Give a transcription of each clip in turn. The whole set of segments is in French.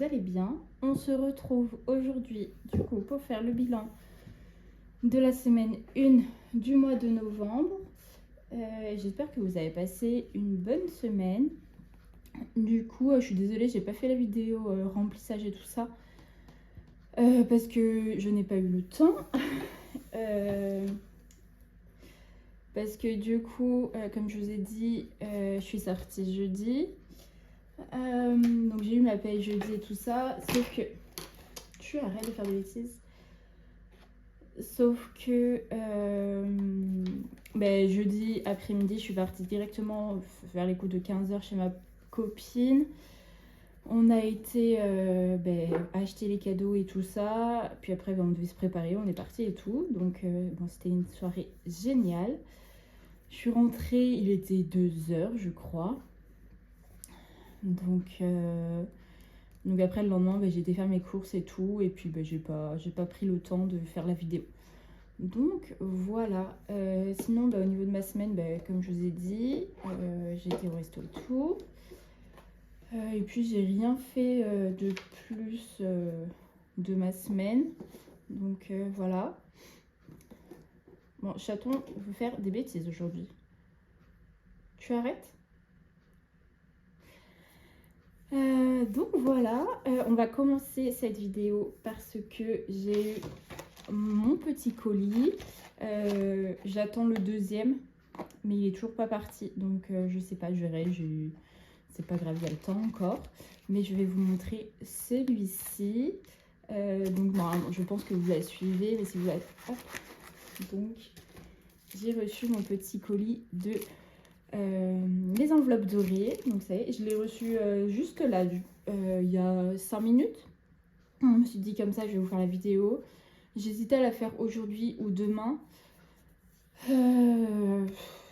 allez bien. On se retrouve aujourd'hui du coup pour faire le bilan de la semaine 1 du mois de novembre. J'espère que vous avez passé une bonne semaine. Du coup, je suis désolée, j'ai pas fait la vidéo remplissage et tout ça parce que je n'ai pas eu le temps. Parce que du coup, comme je vous ai dit, je suis sortie jeudi. Donc j'ai eu ma paye jeudi et tout ça. Sauf que... Tu arrêtes de faire des bêtises. Sauf que jeudi après-midi, je suis partie directement vers les coups de 15h chez ma copine. On a été acheter les cadeaux et tout ça. Puis après, on devait se préparer, on est parti et tout. Donc c'était une soirée géniale. Je suis rentrée, il était 2h, je crois. Donc après, le lendemain, j'ai été faire mes courses et tout. Et puis, j'ai pas pris le temps de faire la vidéo. Donc voilà, sinon au niveau de ma semaine, comme je vous ai dit, j'ai été au resto et tout. Et puis j'ai rien fait de plus de ma semaine. Donc voilà. Bon, chaton veut faire des bêtises aujourd'hui. Tu arrêtes? Donc voilà, on va commencer cette vidéo parce que j'ai eu mon petit colis. J'attends le deuxième, mais il est toujours pas parti, donc je sais pas, je verrai. C'est pas grave, il y a le temps encore, mais je vais vous montrer celui-ci. Donc normalement, je pense que vous la suivez, mais si vous la... Hop. Donc j'ai reçu mon petit colis de les enveloppes dorées. Donc ça y est, je l'ai reçu juste là, il y a 5 minutes. Je me suis dit comme ça, je vais vous faire la vidéo. J'hésitais à la faire aujourd'hui ou demain.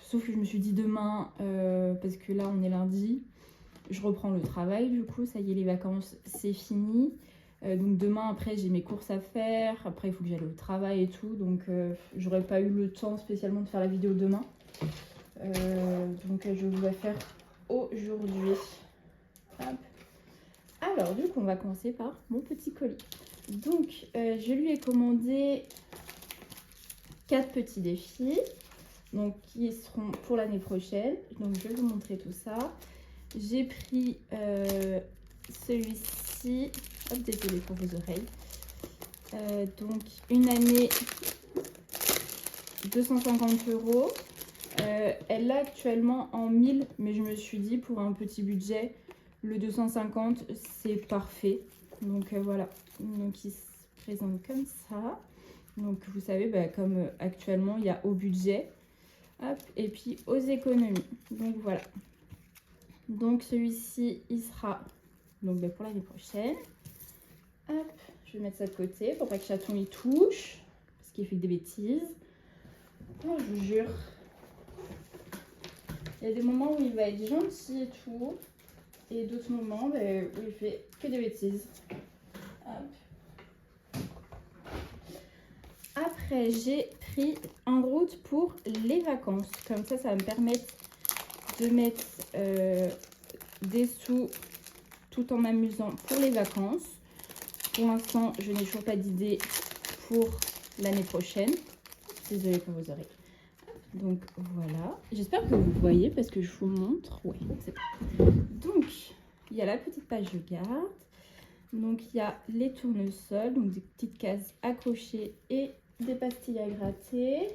Sauf que je me suis dit demain, parce que là on est lundi. Je reprends le travail du coup, ça y est, les vacances c'est fini. Donc demain après j'ai mes courses à faire. Après il faut que j'aille au travail et tout. Donc j'aurais pas eu le temps spécialement de faire la vidéo demain. Donc je vais la faire aujourd'hui. Hop. Alors du coup on va commencer par mon petit colis. Donc je lui ai commandé 4 petits défis, donc qui seront pour l'année prochaine. Donc je vais vous montrer tout ça. J'ai pris celui-ci. Hop, désolé pour vos oreilles. Donc une année 250 €. Elle l'a actuellement en 1000, mais je me suis dit pour un petit budget, le 250 c'est parfait. Donc voilà, donc il se présente comme ça. Donc vous savez, comme actuellement il y a au budget, hop, et puis aux économies. Donc voilà. Donc celui-ci il sera donc pour l'année prochaine. Hop, je vais mettre ça de côté pour pas que chaton y touche, parce qu'il fait des bêtises. Oh, je vous jure. Il y a des moments où il va être gentil et tout, et d'autres moments où il fait que des bêtises. Hop. Après, j'ai pris en route pour les vacances. Comme ça va me permettre de mettre des sous tout en m'amusant pour les vacances. Pour l'instant, je n'ai toujours pas d'idée pour l'année prochaine. Désolée pour vos oreilles. Donc voilà, j'espère que vous voyez parce que je vous montre. Ouais, c'est bon. Donc il y a la petite page de garde. Donc il y a les tournesols, donc des petites cases à cocher et des pastilles à gratter.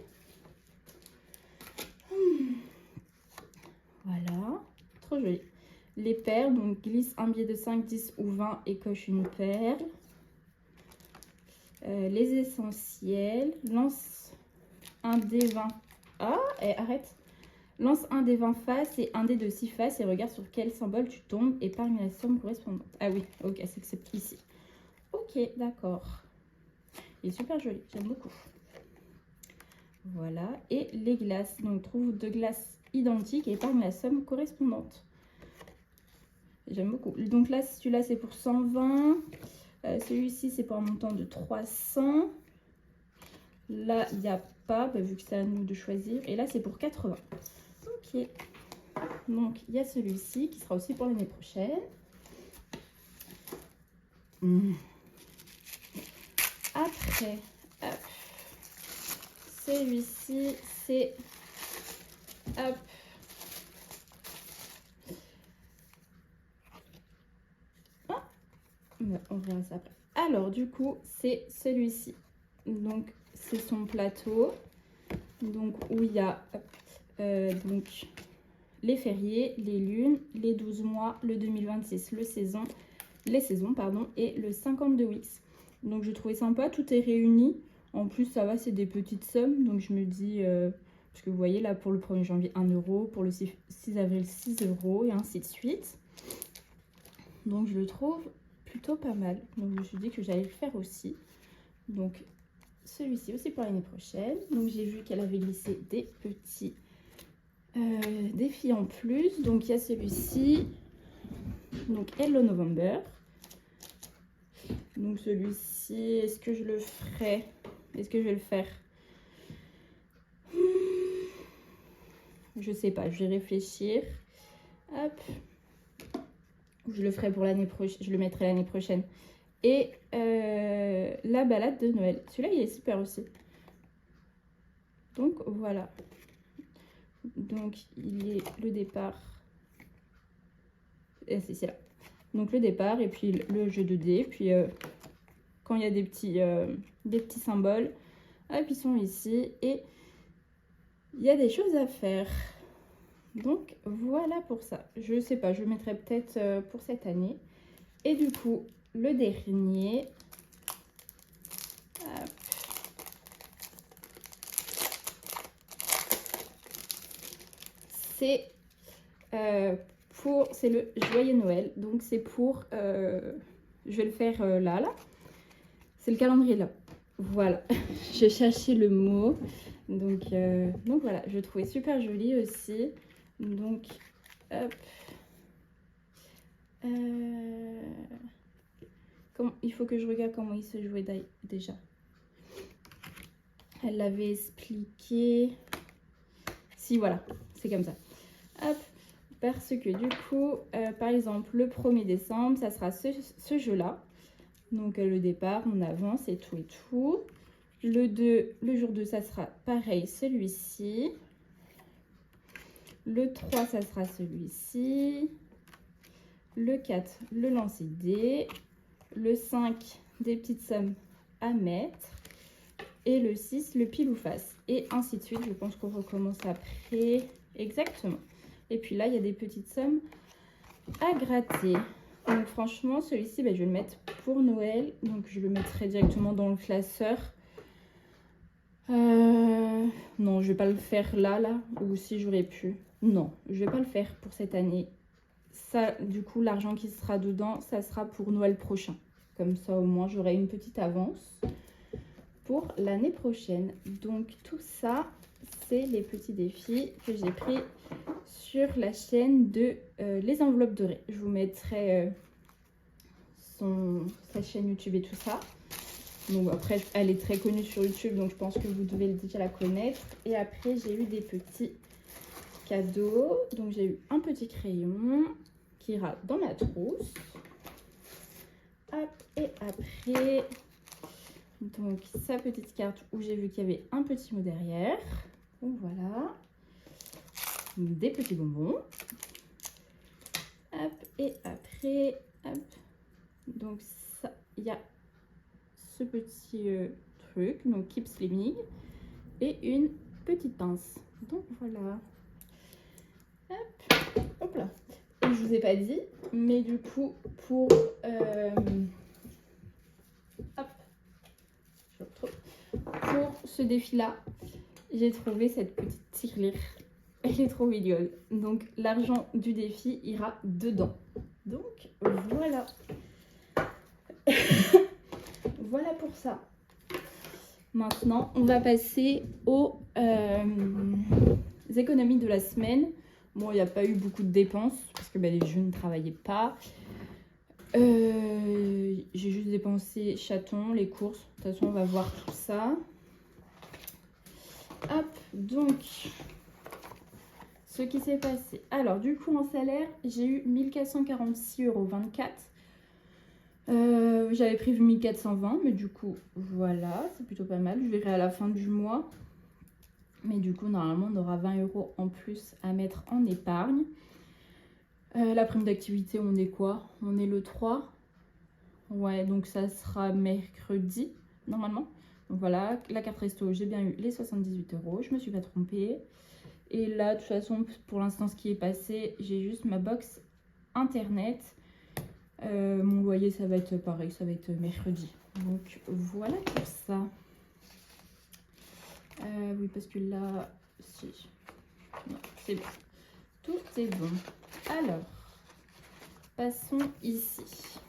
Voilà, trop joli. Les perles, donc glisse un billet de 5, 10 ou 20 et coche une perle. Les essentiels, lance un dé 20. Ah, arrête. Lance un des 20 faces et un dé de 6 faces et regarde sur quel symbole tu tombes et parmi la somme correspondante. Ah oui, ok, c'est ici. Ok, d'accord. Il est super joli, j'aime beaucoup. Voilà, et les glaces. Donc, trouve 2 glaces identiques et parmi la somme correspondante. J'aime beaucoup. Donc là, celui-là, c'est pour 120. Celui-ci, c'est pour un montant de 300. Là, il n'y a pas, vu que c'est à nous de choisir. Et là, c'est pour 80. Ok. Donc, il y a celui-ci qui sera aussi pour l'année prochaine. Après, hop, celui-ci, c'est... Hop. Ah, on verra ça après. Alors, du coup, c'est celui-ci. Donc, c'est son plateau. Donc, où il y a donc, les fériés, les lunes, les 12 mois, le 2026, les saisons, pardon, et le 52 weeks. Donc, je trouvais sympa, tout est réuni. En plus, ça va, c'est des petites sommes. Donc, je me dis, parce que vous voyez, là, pour le 1er janvier, 1 €, pour le 6 avril, 6 € et ainsi de suite. Donc, je le trouve plutôt pas mal. Donc, je me suis dit que j'allais le faire aussi. Donc, celui-ci aussi pour l'année prochaine. Donc, j'ai vu qu'elle avait glissé des petits défis en plus. Donc, il y a celui-ci. Donc, Hello November. Donc, celui-ci, est-ce que je le ferai? Est-ce que je vais le faire? Je sais pas, je vais réfléchir. Hop. Je le ferai pour l'année prochaine. Je le mettrai l'année prochaine. Et la balade de Noël. Celui-là, il est super aussi. Donc, voilà. Donc, il est le départ. C'est là. Donc, le départ et puis le jeu de dés. Puis, quand il y a des petits symboles, hop, ils sont ici. Et il y a des choses à faire. Donc, voilà pour ça. Je sais pas, je le mettrai peut-être pour cette année. Et du coup, le dernier... Hop. C'est le Joyeux Noël. Donc, c'est pour... je vais le faire là. C'est le calendrier là. Voilà. J'ai cherché le mot. Donc voilà. Je le trouvais super joli aussi. Donc, hop. Il faut que je regarde comment il se jouait déjà. Elle l'avait expliqué. Si, voilà. C'est comme ça. Hop. Parce que du coup, par exemple, le 1er décembre, ça sera ce jeu-là. Donc, le départ, on avance et tout et tout. Le jour 2, ça sera pareil, celui-ci. Le 3, ça sera celui-ci. Le 4, le lancer dés. Le 5, des petites sommes à mettre. Et le 6, le pile ou face. Et ainsi de suite. Je pense qu'on recommence après. Exactement. Et puis là, il y a des petites sommes à gratter. Donc franchement, celui-ci, je vais le mettre pour Noël. Donc je le mettrai directement dans le classeur. Non, je vais pas le faire là. Ou si j'aurais pu. Non, je vais pas le faire pour cette année. Ça, du coup, l'argent qui sera dedans, ça sera pour Noël prochain. Comme ça, au moins, j'aurai une petite avance pour l'année prochaine. Donc tout ça, c'est les petits défis que j'ai pris sur la chaîne de Les Enveloppes Dorées. Je vous mettrai sa chaîne YouTube et tout ça. Donc après, elle est très connue sur YouTube, donc je pense que vous devez déjà la connaître. Et après, j'ai eu des petits cadeaux. Donc j'ai eu un petit crayon qui ira dans ma trousse. Hop, et après, donc sa petite carte où j'ai vu qu'il y avait un petit mot derrière. Donc voilà. Des petits bonbons. Hop, et après, hop. Donc ça, il y a ce petit truc, donc Keep Slimming, et une petite pince. Donc voilà. Hop, hop là. Et je vous ai pas dit, mais du coup, pour ce défi-là, j'ai trouvé cette petite tirelire. Elle est trop mignonne. Donc l'argent du défi ira dedans. Donc voilà. Voilà pour ça. Maintenant, on va passer aux économies de la semaine. Bon, il n'y a pas eu beaucoup de dépenses parce que je ne travaillais pas. J'ai juste dépensé chaton, les courses. De toute façon, on va voir tout ça. Hop, donc, ce qui s'est passé. Alors, du coup, en salaire, j'ai eu 1446,24 €. J'avais prévu 1420, mais du coup, voilà, c'est plutôt pas mal. Je verrai à la fin du mois. Mais du coup, normalement, on aura 20 € en plus à mettre en épargne. La prime d'activité, on est quoi? On est le 3. Ouais, donc ça sera mercredi, normalement. Donc voilà, la carte resto, j'ai bien eu les 78 €. Je me suis pas trompée. Et là, de toute façon, pour l'instant, ce qui est passé, j'ai juste ma box internet. Mon loyer, ça va être pareil, ça va être mercredi. Donc voilà pour ça. Oui, parce que là, si. Non, c'est bon. Tout est bon. Alors, passons ici.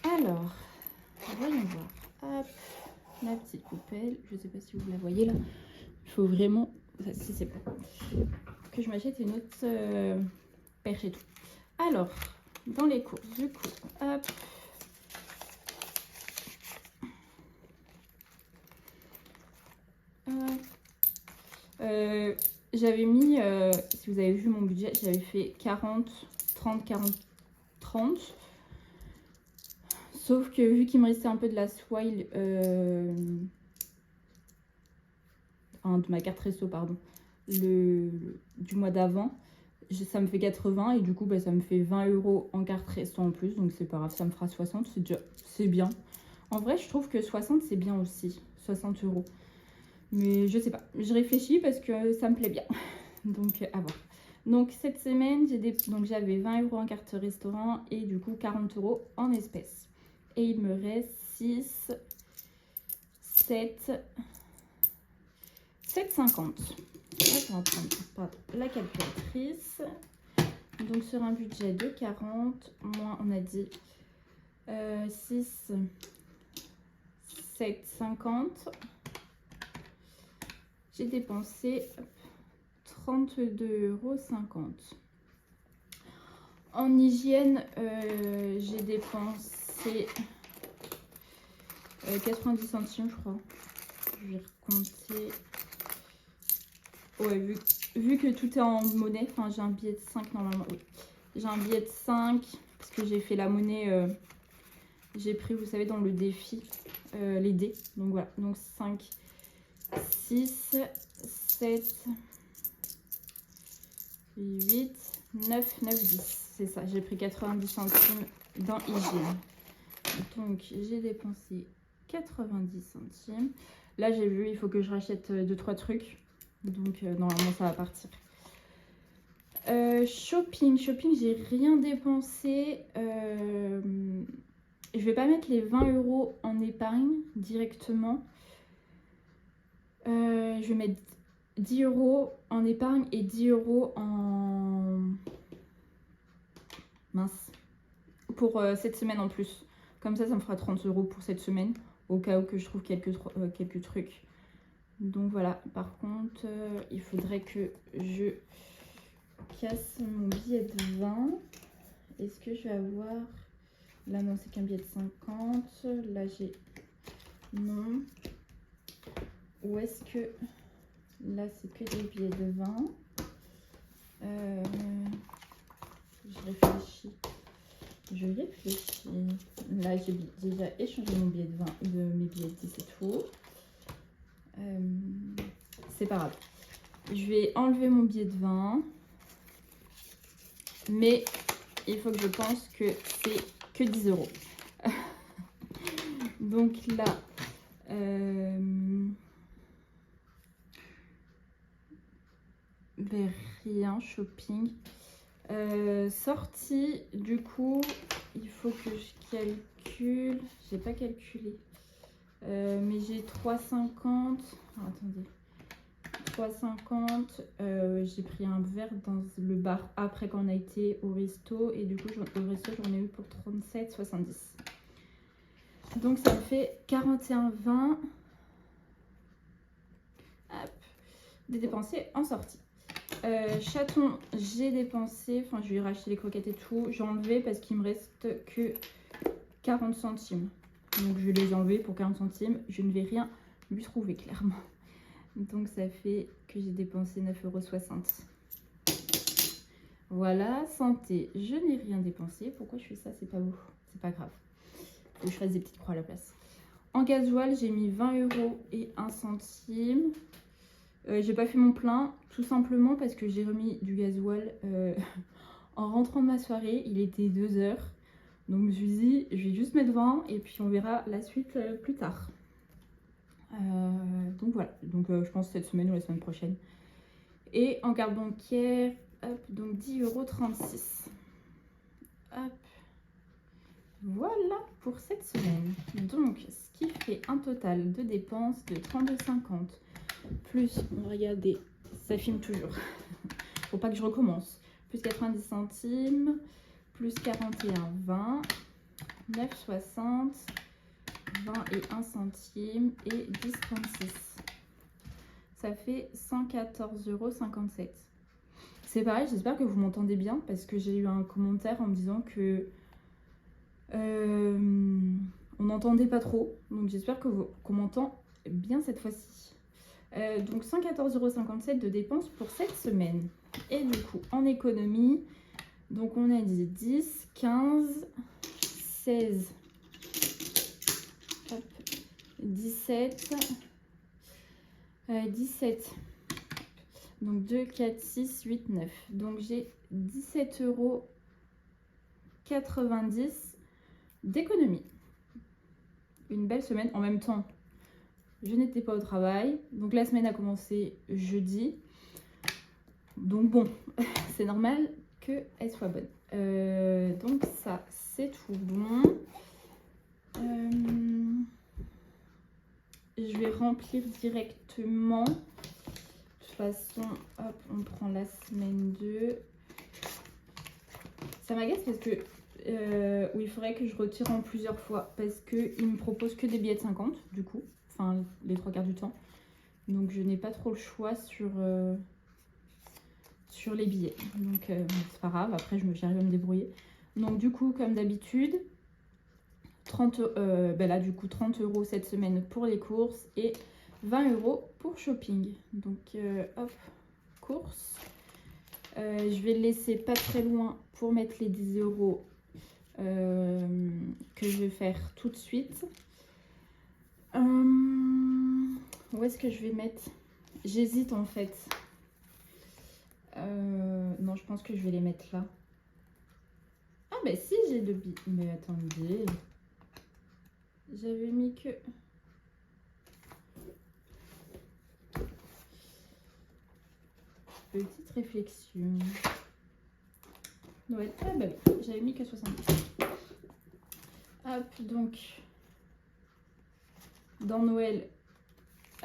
Alors, voyons voir. Hop, la petite poubelle. Je ne sais pas si vous la voyez là. Il faut vraiment, si c'est bon, que je m'achète une autre perche et tout. Alors, dans les courses, du coup, hop. J'avais mis, si vous avez vu mon budget, j'avais fait 40, 30, 40, 30. Sauf que vu qu'il me restait un peu de la swile, enfin de ma carte resto, pardon, du mois d'avant, ça me fait 80 et du coup bah, ça me fait 20 € en carte resto en plus, donc c'est pas grave, ça me fera 60, c'est bien. En vrai, je trouve que 60 c'est bien aussi, 60 €. Mais je sais pas, je réfléchis parce que ça me plaît bien. Donc à voir. Donc cette semaine, j'avais 20 € en carte restaurant et du coup 40 € en espèces. Et il me reste 6, 7, 7,50. Je vais en prendre la calculatrice. Donc sur un budget de 40, moins on a dit 6, 7,50. J'ai dépensé 32,50 €. En hygiène, j'ai dépensé 90 centimes, je crois. Je vais recompter. Ouais, vu que tout est en monnaie, enfin j'ai un billet de 5 normalement, oui. J'ai un billet de 5 parce que j'ai fait la monnaie, j'ai pris, vous savez, dans le défi, les dés. Donc voilà, donc 5, 6, 7, 8, 9, 10. C'est ça, j'ai pris 90 centimes dans hygiène. Donc j'ai dépensé 90 centimes. Là j'ai vu, il faut que je rachète 2-3 trucs. Donc normalement ça va partir. Shopping, j'ai rien dépensé. Je vais pas mettre les 20 € en épargne directement. Je vais mettre 10 € en épargne et 10 € en... Mince. Pour cette semaine en plus. Comme ça, ça me fera 30 € pour cette semaine. Au cas où que je trouve quelques trucs. Donc voilà. Par contre, il faudrait que je casse mon billet de 20. Est-ce que je vais avoir... Là, non, c'est qu'un billet de 50. Là, j'ai... Non. Ou est-ce que... Là, c'est que des billets de 20. Je réfléchis. Là, j'ai déjà échangé mon billet de 20, mes billets de 10 et tout. C'est pas grave. Je vais enlever mon billet de 20. Mais il faut que je pense que c'est que 10 €. Donc là... Ben, rien, shopping. Sortie, du coup, il faut que je calcule. J'ai pas calculé. Mais j'ai 3,50. Attendez. 3,50. J'ai pris un verre dans le bar après qu'on a été au resto. Et du coup, au resto, j'en ai eu pour 37,70. Donc, ça me fait 41,20. Hop. Des dépensés en sortie. Chaton, j'ai dépensé, enfin je vais racheter les croquettes et tout, j'ai enlevé parce qu'il me reste que 40 centimes. Donc je vais les enlever pour 40 centimes, je ne vais rien lui trouver clairement. Donc ça fait que j'ai dépensé 9,60 €. Voilà, santé, je n'ai rien dépensé. Pourquoi je fais ça? C'est pas beau. C'est pas grave. Faut que je fasse des petites croix à la place. En gasoil, j'ai mis 20 € et 1 centime. J'ai pas fait mon plein, tout simplement parce que j'ai remis du gasoil en rentrant de ma soirée. Il était 2 h. Donc je me suis dit, je vais juste mettre 20 et puis on verra la suite plus tard. Donc voilà, donc je pense cette semaine ou la semaine prochaine. Et en carte bancaire, hop, donc 10,36 €. Hop. Voilà pour cette semaine. Donc, ce qui fait un total de dépenses de 32,50 plus, regardez, ça filme toujours. Faut pas que je recommence. Plus 90 centimes, plus 41,20, 9,60, 20 et 1 centime et 10,36. Ça fait 114,57 €. C'est pareil, j'espère que vous m'entendez bien parce que j'ai eu un commentaire en me disant que on n'entendait pas trop. Donc j'espère qu'on m'entend bien cette fois-ci. Donc 114,57 € de dépenses pour cette semaine. Et du coup, en économie, donc on a dit 10, 15, 16, hop, 17, 17. Donc 2, 4, 6, 8, 9. Donc j'ai 17,90 € d'économie. Une belle semaine. En même temps, je n'étais pas au travail. Donc la semaine a commencé jeudi. Donc bon, c'est normal qu'elle soit bonne. Donc ça, c'est tout bon. Je vais remplir directement. De toute façon, hop, on prend la semaine 2. Ça m'agace parce que oui, il faudrait que je retire en plusieurs fois parce qu'il me propose que des billets de 50 du coup, enfin les 3/4 du temps. Donc je n'ai pas trop le choix sur les billets. Donc c'est pas grave, après j'arrive à me débrouiller. Donc du coup, comme d'habitude, 30 là du coup 30 € cette semaine pour les courses et 20 € pour shopping. Donc hop, courses. Je vais le laisser pas très loin pour mettre les 10 € que je vais faire tout de suite. Où est-ce que je vais mettre? J'hésite en fait. Non, je pense que je vais les mettre là. Ah bah si, j'ai 2 billes. Mais attendez. J'avais mis que... Petite réflexion. Noël. Ah bah oui, j'avais mis que 70. Hop, donc... Dans Noël...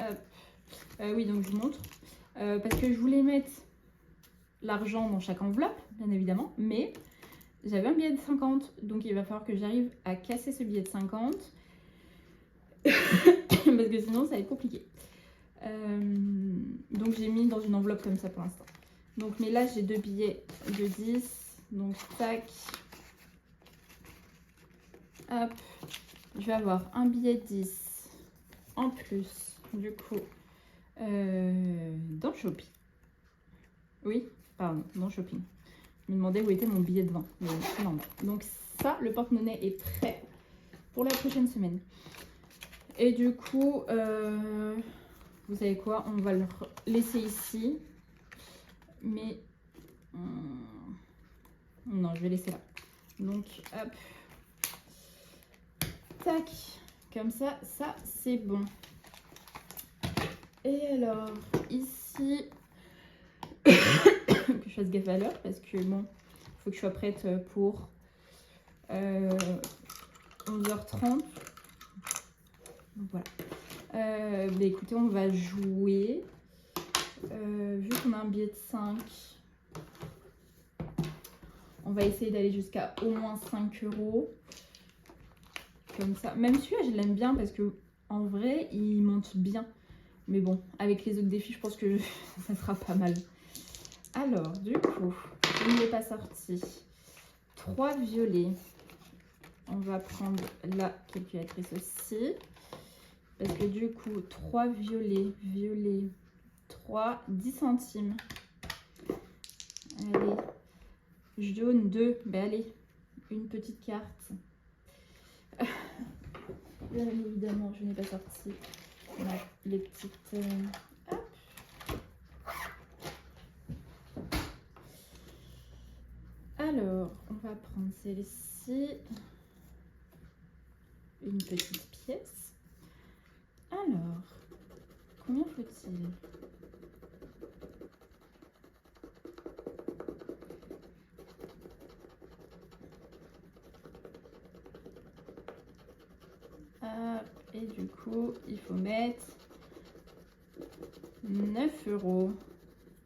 Hop. Oui, donc je vous montre. Parce que je voulais mettre l'argent dans chaque enveloppe, bien évidemment. Mais j'avais un billet de 50. Donc il va falloir que j'arrive à casser ce billet de 50. Parce que sinon, ça va être compliqué. Donc j'ai mis dans une enveloppe comme ça pour l'instant. Donc mais là j'ai 2 billets de 10. Donc tac. Hop. Je vais avoir un billet de 10 en plus du coup dans Shopping. Oui, pardon, dans Shopping. Je me demandais où était mon billet de 20. Mais c'est normal. Donc ça, le porte-monnaie est prêt pour la prochaine semaine. Et du coup, vous savez quoi, on va le laisser ici. Mais non, je vais laisser là. Donc, hop. Tac. Comme ça, ça c'est bon. Et alors, ici, que je fasse gaffe à l'heure parce que bon, il faut que je sois prête pour 11h30. Donc voilà. Bah écoutez, on va jouer. Vu qu'on a un billet de 5, on va essayer d'aller jusqu'à au moins 5 €. Comme ça. Même celui-là, je l'aime bien parce que en vrai, il monte bien. Mais bon, avec les autres défis, je pense que ça sera pas mal. Alors, du coup, il n'est pas sorti. 3 violets. On va prendre la calculatrice aussi. Parce que du coup, 3 violets, 3, 10 centimes. Allez, jaune 2. Ben allez, une petite carte. Bien évidemment, je n'ai pas sorti les petites... hop. Alors, on va prendre celle-ci. Une petite pièce. Alors, combien faut-il? Et du coup, il faut mettre 9 €.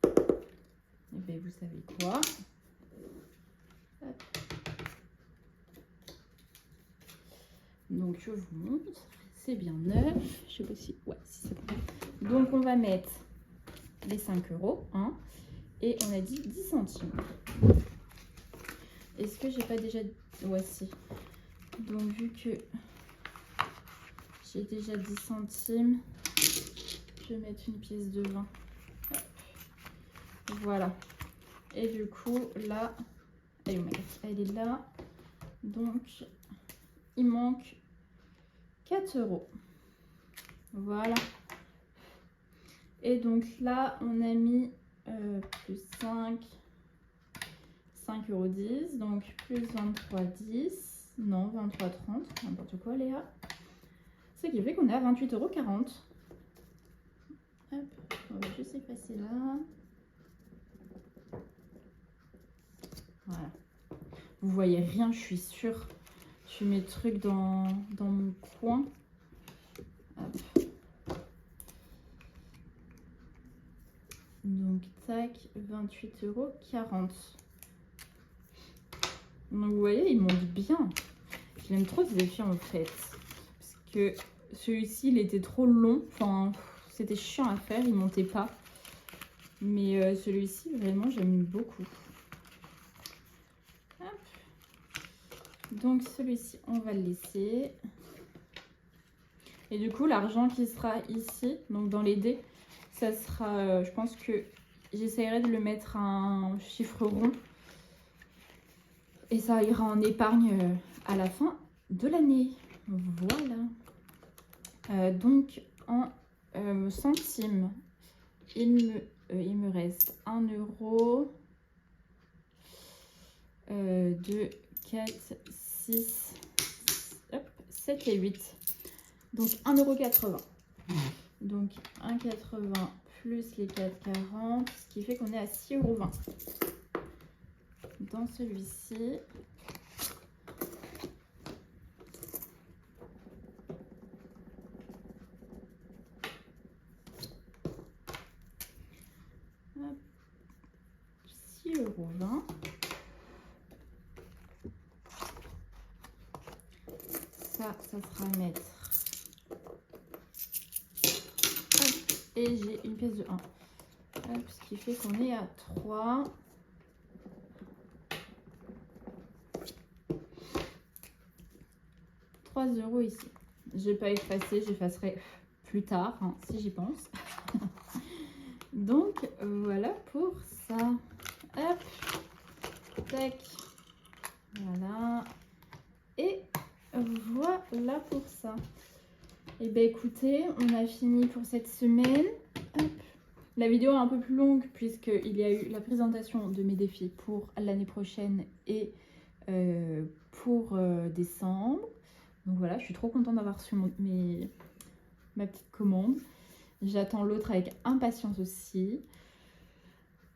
Et bien, vous savez quoi? Hop. Donc, je vous montre. C'est bien 9. Je sais pas si... Ouais, si c'est bon. Donc, on va mettre les 5 €. Hein, et on a dit 10 centimes. Est-ce que j'ai pas déjà... Ouais, si. Donc, vu que j'ai déjà 10 centimes, je vais mettre une pièce de 20. Voilà. Et du coup, là, elle est là. Donc, il manque 4 €. Voilà. Et donc là, on a mis plus 5, 5,10 €. Donc, plus 23,10 €. Non, 23,30 €. N'importe quoi, Léa. Ce qui fait qu'on est à 28,40 €. Hop, on va juste effacer là. Voilà. Vous voyez rien, je suis sûre. Je mets mes trucs dans mon coin. Hop. Donc, tac, 28,40 €. Donc, vous voyez, il monte bien. J'aime trop ces effets en fait. Parce que celui-ci, il était trop long. Enfin, c'était chiant à faire, il montait pas. Mais celui-ci, vraiment, j'aime beaucoup. Hop. Donc, celui-ci, on va le laisser. Et du coup, l'argent qui sera ici, donc dans les dés, ça sera, je pense que j'essaierai de le mettre à un chiffre rond. Et ça ira en épargne à la fin de l'année. Voilà. Donc, en centimes, il me reste 1 €, 2, 4, 6, 7 et 8. Donc 1,80 €. Donc 1,80 € plus les 4,40 €, ce qui fait qu'on est à 6,20 €. Dans celui-ci, hop, 6,20 €. Ça sera à mettre. Hop, et j'ai une pièce de 1. Hop, ce qui fait qu'on est à 3. € ici. Je vais pas effacer, j'effacerai plus tard, hein, si j'y pense. Donc voilà pour ça. Hop, tac, voilà. Et voilà pour ça. Et ben écoutez, on a fini pour cette semaine. Hop. La vidéo est un peu plus longue puisqu'il y a eu la présentation de mes défis pour l'année prochaine et pour décembre. Donc voilà, je suis trop contente d'avoir reçu ma petite commande. J'attends l'autre avec impatience aussi.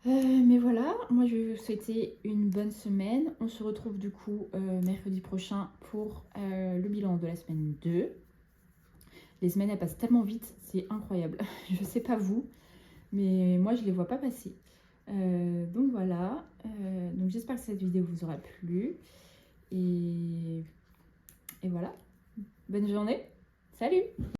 Mais voilà, moi je vais vous souhaiter une bonne semaine. On se retrouve du coup mercredi prochain pour le bilan de la semaine 2. Les semaines elles passent tellement vite, c'est incroyable. Je sais pas vous, mais moi je les vois pas passer. Donc voilà, donc j'espère que cette vidéo vous aura plu. Et voilà, bonne journée, salut!